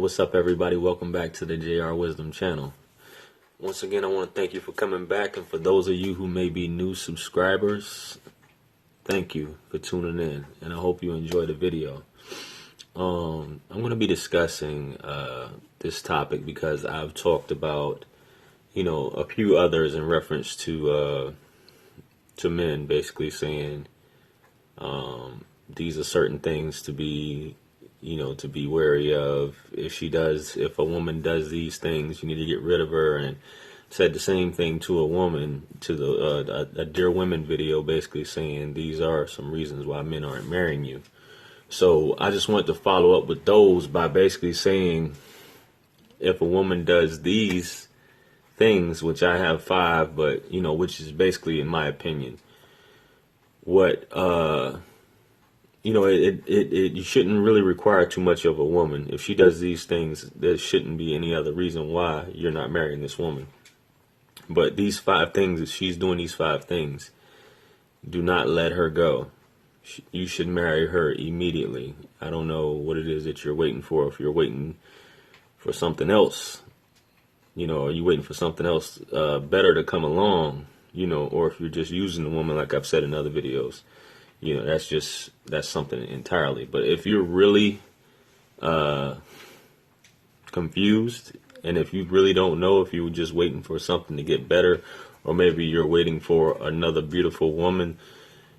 what's up, everybody? Welcome back to the JR Wisdom channel. Once again, I want to thank you for coming back, and for those of you who may be new subscribers, thank you for tuning in, and I hope you enjoy the video. I'm going to be discussing this topic because I've talked about, a few others in reference to men, basically saying these are certain things to be wary of. If a woman does these things, you need to get rid of her. And said the same thing to a woman, to a Dear Women video, basically saying these are some reasons why men aren't marrying you. So I just want to follow up with those by basically saying, if a woman does these things, which I have 5, but which is basically, in my opinion, what you shouldn't really require too much of a woman. If she does these things, there shouldn't be any other reason why you're not marrying this woman. But these 5 things, if she's doing these 5 things, do not let her go. You should marry her immediately. I don't know what it is that you're waiting for. If you're waiting for something else, are you waiting for something else better to come along, or if you're just using the woman, like I've said in other videos. That's something entirely. But if you're really confused, and if you really don't know if you're just waiting for something to get better, or maybe you're waiting for another beautiful woman,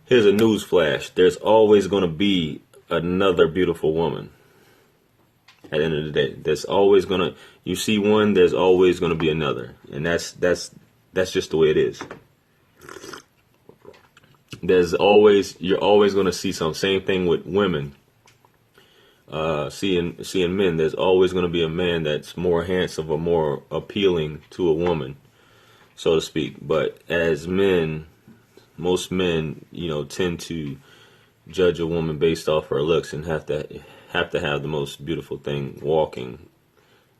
here's a news flash. There's always going to be another beautiful woman. At the end of the day, you see one, there's always going to be another. And that's just the way it is. You're always going to see some. Same thing with women. Seeing men, there's always going to be a man that's more handsome or more appealing to a woman, so to speak. But as men, most men, tend to judge a woman based off her looks and have to have the most beautiful thing walking.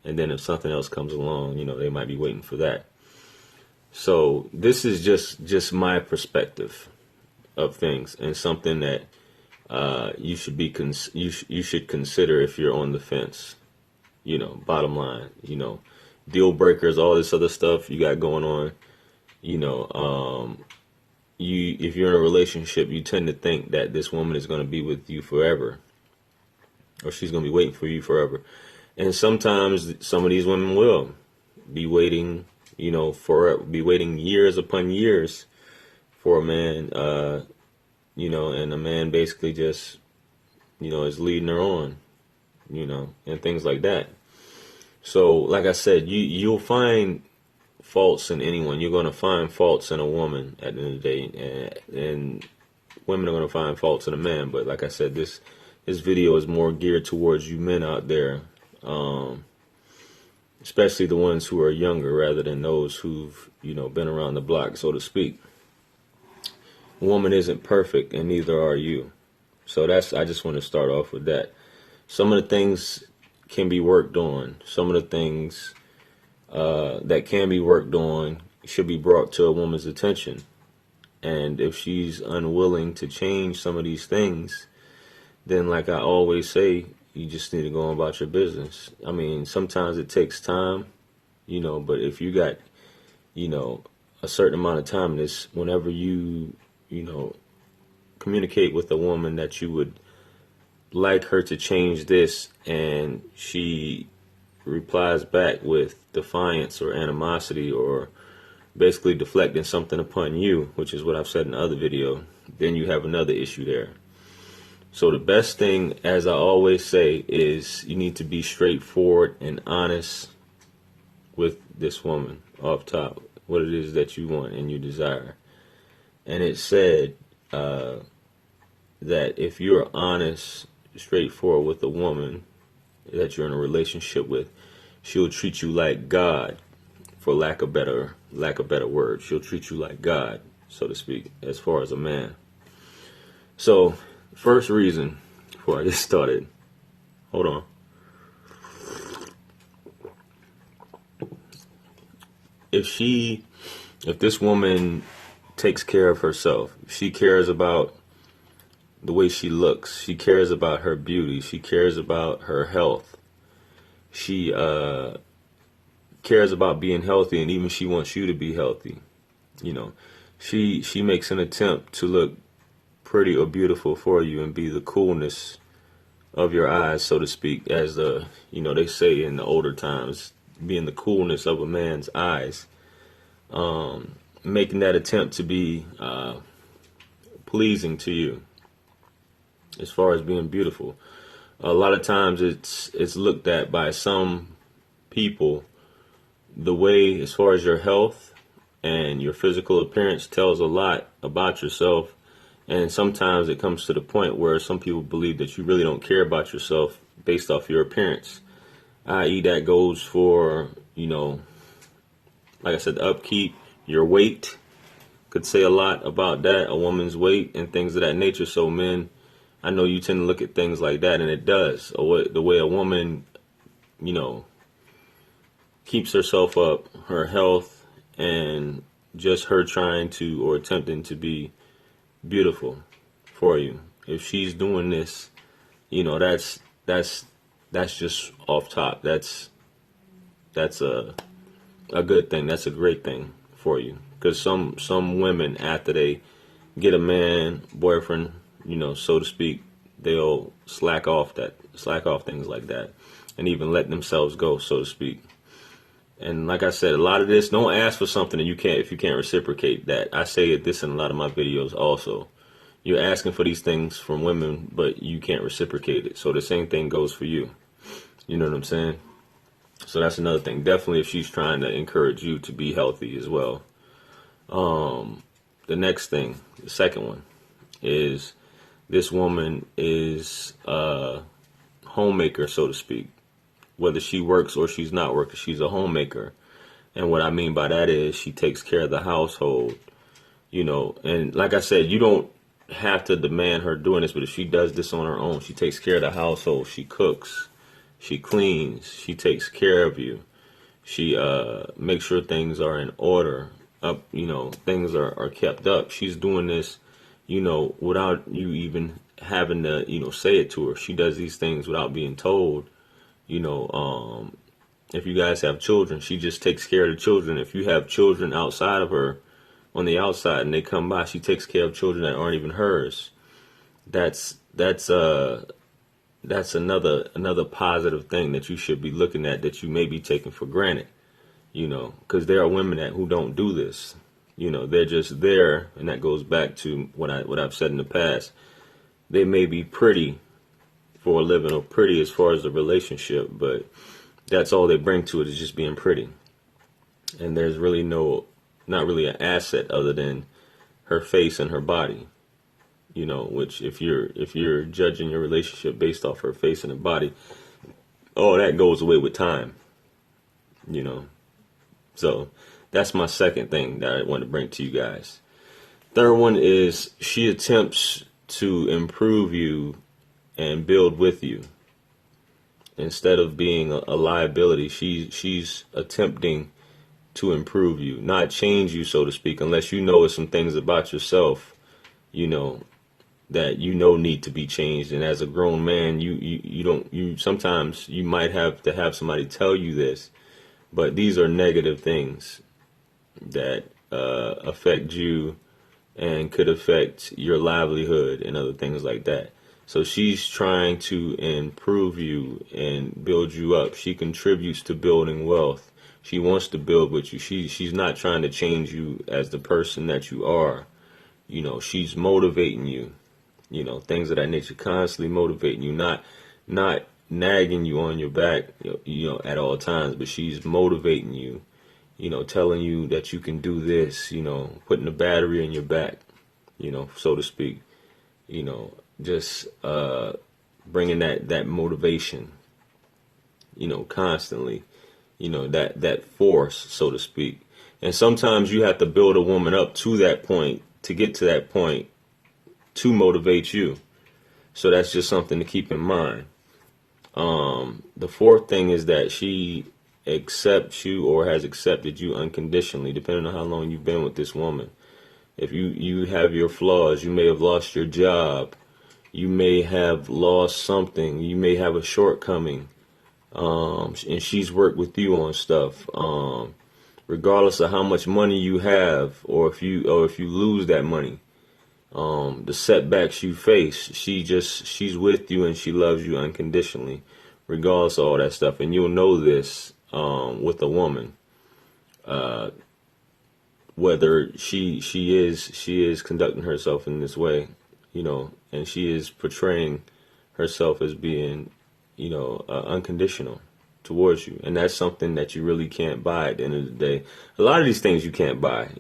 And then if something else comes along, they might be waiting for that. So this is just my perspective of things, and something that you should consider if you're on the fence. Bottom line, deal breakers, all this other stuff you got going on. If you're in a relationship, you tend to think that this woman is going to be with you forever, or she's going to be waiting for you forever. And sometimes some of these women will be waiting, be waiting years upon years for a man, and a man basically just, is leading her on, and things like that. So, like I said, you'll find faults in anyone. You're going to find faults in a woman at the end of the day, and women are going to find faults in a man. But like I said, this video is more geared towards you men out there, especially the ones who are younger, rather than those who've, been around the block, so to speak. A woman isn't perfect, and neither are you. So I just want to start off with that. Some of the things can be worked on. Some of the things that can be worked on should be brought to a woman's attention. And if she's unwilling to change some of these things, then, like I always say, you just need to go on about your business. I mean, sometimes it takes time, but if you got, a certain amount of time, this, whenever you communicate with a woman that you would like her to change this, and she replies back with defiance or animosity, or basically deflecting something upon you, which is what I've said in the other video, then you have another issue there. So the best thing, as I always say, is you need to be straightforward and honest with this woman off top, what it is that you want and you desire. And it said that if you're honest, straightforward with a woman that you're in a relationship with, she'll treat you like God, for lack of better word. She'll treat you like God, so to speak, as far as a man. So, first reason, before I get started, hold on. If this woman takes care of herself, she cares about the way she looks, she cares about her beauty, she cares about her health, She cares about being healthy, and even she wants you to be healthy. You know, she makes an attempt to look pretty or beautiful for you and be the coolness of your eyes, so to speak, as they say in the older times, being the coolness of a man's eyes. Making that attempt to be pleasing to you as far as being beautiful. A lot of times it's looked at by some people the way, as far as your health and your physical appearance, tells a lot about yourself. And sometimes it comes to the point where some people believe that you really don't care about yourself based off your appearance, i.e. that goes for, like I said, the upkeep, your weight could say a lot about that, a woman's weight and things of that nature. So men, I know you tend to look at things like that, and it does. The way a woman, keeps herself up, her health, and just her trying to or attempting to be beautiful for you. If she's doing this, that's just off top. That's a good thing. That's a great thing for you. Because some women, after they get a man, boyfriend, so to speak, they'll slack off things like that, and even let themselves go, so to speak. And like I said, a lot of this, don't ask for something and if you can't reciprocate that. I say this in a lot of my videos also. You're asking for these things from women, but you can't reciprocate it. So the same thing goes for you. You know what I'm saying? So that's another thing. Definitely if she's trying to encourage you to be healthy as well. The next thing, the second one, is this woman is a homemaker, so to speak. Whether she works or she's not working, she's a homemaker. And what I mean by that is she takes care of the household, and like I said, you don't have to demand her doing this, but if she does this on her own, she takes care of the household, she cooks, she cleans, she takes care of you, she makes sure things are in order, things are kept up. She's doing this, without you even having to, say it to her. She does these things without being told. If you guys have children, she just takes care of the children. If you have children outside of her, on the outside, and they come by, she takes care of children that aren't even hers. That's another positive thing that you should be looking at, that you may be taking for granted. Because there are women who don't do this. They're just there, and that goes back to what I've said in the past. They may be pretty for a living, or pretty as far as the relationship, but that's all they bring to it, is just being pretty. And there's really not really an asset other than her face and her body. Which if you're judging your relationship based off her face and her body, all that goes away with time. So that's my second thing that I want to bring to you guys. Third one is she attempts to improve you and build with you. Instead of being a liability, she's attempting to improve you, not change you, so to speak, unless some things about yourself, that need to be changed. And as a grown man, you sometimes you might have to have somebody tell you this, but these are negative things that affect you and could affect your livelihood and other things like that. So she's trying to improve you and build you up. She contributes to building wealth. She wants to build with you. She's not trying to change you as the person that you are. She's motivating you. Things of that nature, constantly motivating you, not nagging you on your back, at all times, but she's motivating you, telling you that you can do this, putting the battery in your back, so to speak, just bringing that motivation, constantly, that force, so to speak. And sometimes you have to build a woman up to that point, to get to that point, to motivate you. So that's just something to keep in mind. The fourth thing is that she accepts you, or has accepted you unconditionally, depending on how long you've been with this woman. If you have your flaws, you may have lost your job, you may have lost something, you may have a shortcoming, and she's worked with you on stuff. Regardless of how much money you have, or if you lose that money, the setbacks you face, she's with you and she loves you unconditionally, regardless of all that stuff. And you'll know this with a woman, whether she is conducting herself in this way, and she is portraying herself as being, unconditional towards you. And that's something that you really can't buy at the end of the day. A lot of these things you can't buy,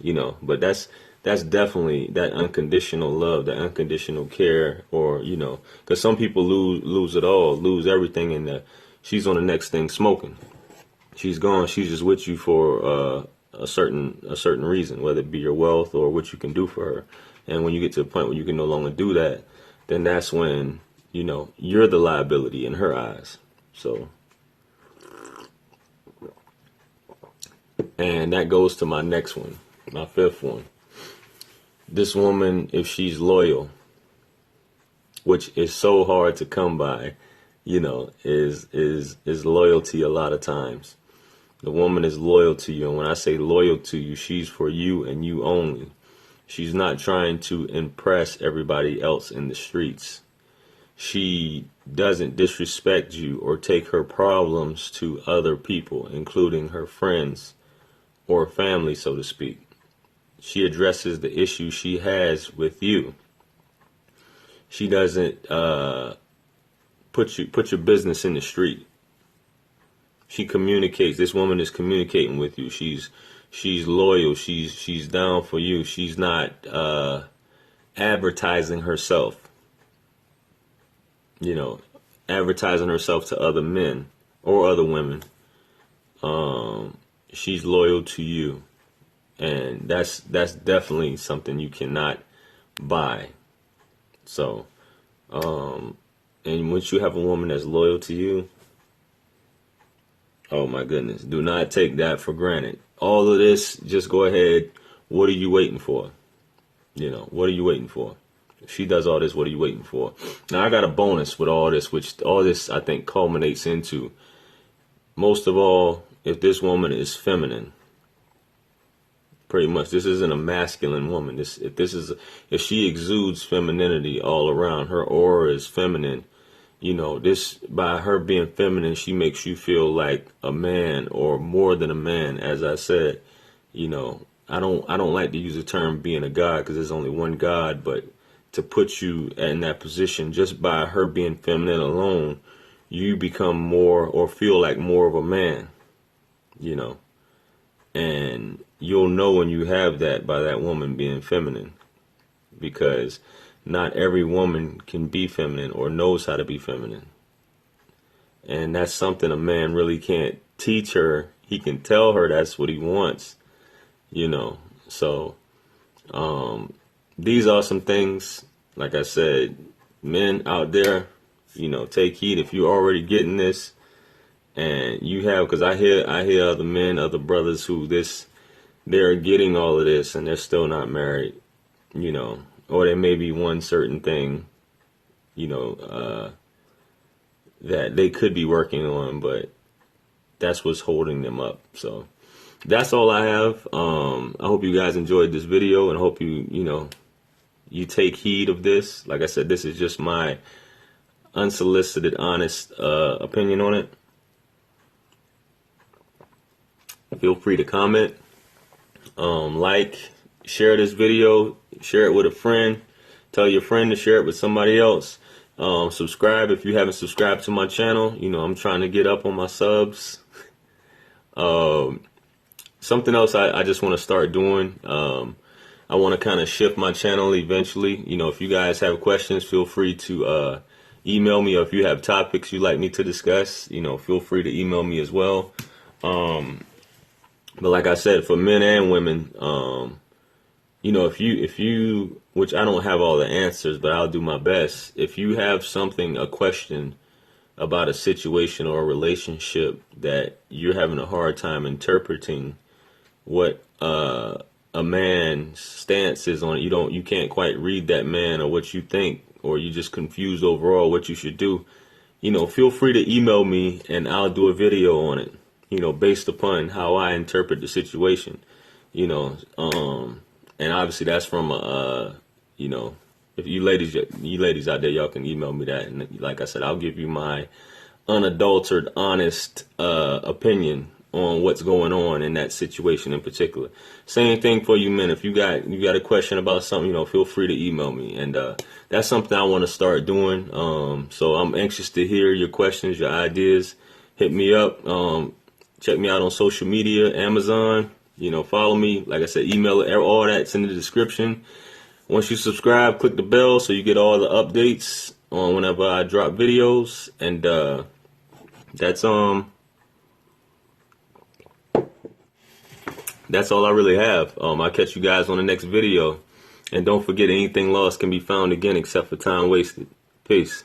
but that's definitely that unconditional love, that unconditional care, or, because some people lose it all, lose everything, and she's on the next thing smoking. She's gone. She's just with you for a certain reason, whether it be your wealth or what you can do for her. And when you get to a point where you can no longer do that, then that's when, you're the liability in her eyes. So, and that goes to my next one, my fifth one. This woman, if she's loyal, which is so hard to come by, is loyalty a lot of times. The woman is loyal to you, and when I say loyal to you, she's for you and you only. She's not trying to impress everybody else in the streets. She doesn't disrespect you or take her problems to other people, including her friends or family, so to speak. She addresses the issue she has with you. She doesn't put your business in the street. She communicates. This woman is communicating with you. She's loyal. She's down for you. She's not advertising herself. Advertising herself to other men or other women. She's loyal to you, and that's definitely something you cannot buy. So, and once you have a woman that's loyal to you, oh my goodness, do not take that for granted. All of this, just go ahead. What are you waiting for? What are you waiting for? If she does all this, what are you waiting for? Now, I got a bonus with all this, which all this, I think, culminates into, most of all, if this woman is feminine. Pretty much, this isn't a masculine woman. If she exudes femininity all around, her aura is feminine. This, by her being feminine, she makes you feel like a man or more than a man. As I said, I don't like to use the term being a god, because there's only one God, but to put you in that position, just by her being feminine alone, you become more, or feel like more of a man, and you'll know when you have that by that woman being feminine, because not every woman can be feminine or knows how to be feminine. And that's something a man really can't teach her. He can tell her that's what he wants, So, these are some things, like I said, men out there, take heed if you're already getting this, and you have, because I hear other men, other brothers who they're getting all of this and they're still not married, or there may be one certain thing, that they could be working on, but that's what's holding them up. So that's all I have. I hope you guys enjoyed this video, and hope you take heed of this. Like I said, this is just my unsolicited, honest opinion on it. Feel free to comment, like, share this video, share it with a friend, tell your friend to share it with somebody else. Subscribe if you haven't subscribed to my channel. I'm trying to get up on my subs. Something else I just want to start doing. I want to kind of shift my channel eventually. If you guys have questions, feel free to email me, or if you have topics you'd like me to discuss, feel free to email me as well. But like I said, for men and women, if you, which I don't have all the answers, but I'll do my best. If you have a question about a situation or a relationship that you're having a hard time interpreting what a man's stance is on it, you can't quite read that man or what you think, or you're just confused overall what you should do, feel free to email me and I'll do a video on it, based upon how I interpret the situation, and obviously that's from if you ladies out there, y'all can email me that, and like I said, I'll give you my unadulterated, honest opinion on what's going on in that situation in particular. Same thing for you men. If you got a question about something, feel free to email me, and that's something I want to start doing. So I'm anxious to hear your questions, your ideas. Hit me up. Check me out on social media, Amazon. Follow me. Like I said, email it. All that's in the description. Once you subscribe, click the bell so you get all the updates on whenever I drop videos. And that's all I really have. I'll catch you guys on the next video. And don't forget, anything lost can be found again except for time wasted. Peace.